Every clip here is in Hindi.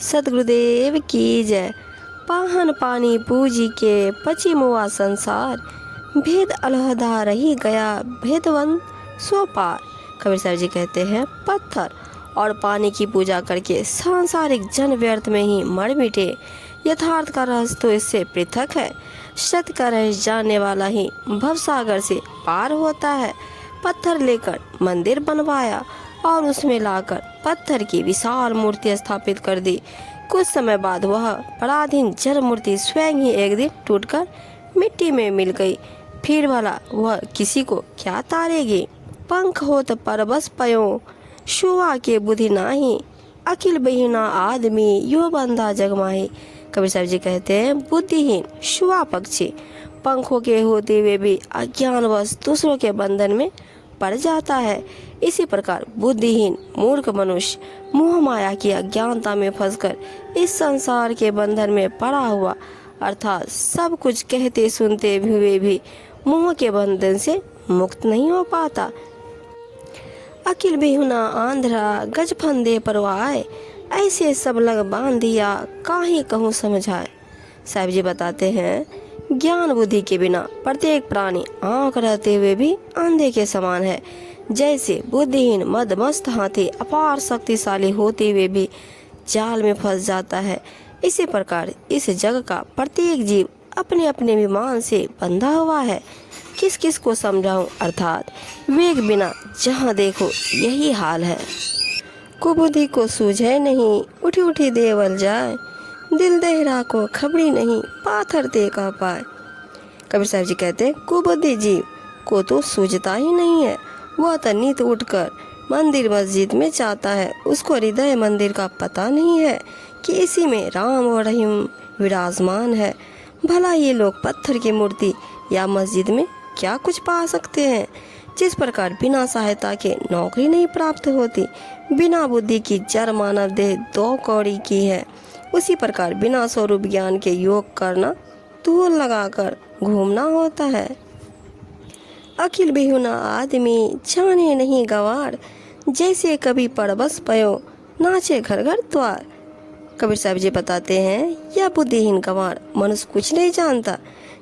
सतगुरुदेव की जय। पाहन पानी पूजी के पची मुआ संसार, भेद अलहदा रही गया भेदवंत सो पार। कबीर साहब जी कहते हैं, पत्थर और पानी की पूजा करके सांसारिक जन व्यर्थ में ही मर मिटे। यथार्थ का रहस्य तो इससे पृथक है। सत्य का रहस्य जानने वाला ही भवसागर से पार होता है। पत्थर लेकर मंदिर बनवाया और उसमें लाकर पत्थर की विशाल मूर्ति स्थापित कर दी। कुछ समय बाद वह पराधीन जड़ मूर्ति स्वयं ही एक दिन टूटकर मिट्टी में मिल गई। फिर भला वह किसी को क्या तारेगी। पंख होत परबस पयो, शुआ के बुद्धि नाही, अखिल बहिना आदमी यो बंधा जगमाही। कबीर साहब जी कहते हैं, बुद्धिहीन शुआ पक्षी पंखों के होते हुए भी अज्ञानवश दूसरों के बंधन में पड़ जाता है। इसी प्रकार बुद्धिहीन मूर्ख मनुष्य मोह माया की अज्ञानता में फंसकर इस संसार के बंधन में पड़ा हुआ, अर्थात सब कुछ कहते सुनते हुए भी मोह के बंधन से मुक्त नहीं हो पाता। अकिल बेहुना आंध्रा गज फंदे परवाए, ऐसे सब लग बांध दिया काहे कहूँ समझाए। साहब जी बताते हैं, ज्ञान बुद्धि के बिना प्रत्येक प्राणी आंख रहते हुए भी अंधे के समान है। जैसे बुद्धिहीन मदमस्त हाथी अपार शक्तिशाली होते हुए भी जाल में फंस जाता है, इसी प्रकार इस जग का प्रत्येक जीव अपने अपने विमान से बंधा हुआ है। किस किस को समझाऊं, अर्थात वेग बिना जहाँ देखो यही हाल है। कुबुद्धि को सूझे नहीं, उठी उठी देवल जाए, दिल देहरा को खबरी नहीं, पाथर ते का पाए। कबीर साहब जी कहते हैं, कुबुद्धि जीव को तो सूझता ही नहीं है। वह तो नित उठकर मंदिर मस्जिद में जाता है। उसको हृदय मंदिर का पता नहीं है कि इसी में राम और रहीम विराजमान है। भला ये लोग पत्थर की मूर्ति या मस्जिद में क्या कुछ पा सकते हैं। जिस प्रकार बिना सहायता के नौकरी नहीं प्राप्त होती, बिना बुद्धि की जड़ मानव देह 2 कौड़ी की है, उसी प्रकार बिना स्वरूप ज्ञान के योग करना धूल लगाकर घूमना होता है। अखिल बेहुना आदमी जाने नहीं गवार, जैसे कभी परबस पयो नाचे घर घर द्वार। कबीर साहब जी बताते हैं, यह बुद्धिहीन गंवार मनुष्य कुछ नहीं जानता।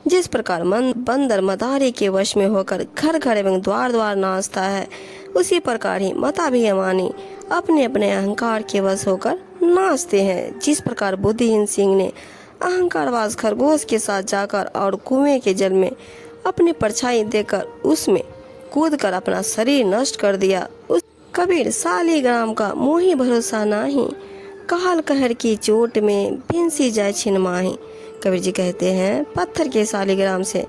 जिस प्रकार मन बंदर मदारी के वश में होकर घर घर एवं द्वार द्वार नाचता है, उसी प्रकार ही मताभिमानी अपने अपने अहंकार के वश होकर नाचते हैं। जिस प्रकार बुद्धिहीन सिंह ने अहंकारवास खरगोश के साथ जाकर और कुएं के जल में अपनी परछाई देकर उसमें कूदकर अपना शरीर नष्ट कर दिया। उस कबीर सालीग्राम का मोही भरोसा नाही, कहल कहर की चोट में भिनसी जाए छिन माही। कबीर जी कहते हैं, पत्थर के सालीग्राम से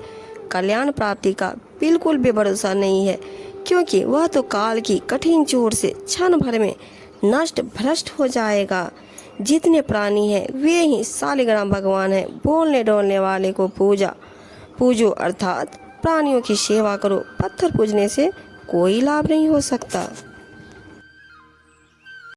कल्याण प्राप्ति का बिल्कुल भी भरोसा नहीं है, क्योंकि वह तो काल की कठिन चोट से क्षण भर में नष्ट भ्रष्ट हो जाएगा। जितने प्राणी हैं वे ही सालीग्राम भगवान है। बोलने डोलने वाले को पूजो, अर्थात प्राणियों की सेवा करो। पत्थर पूजने से कोई लाभ नहीं हो सकता।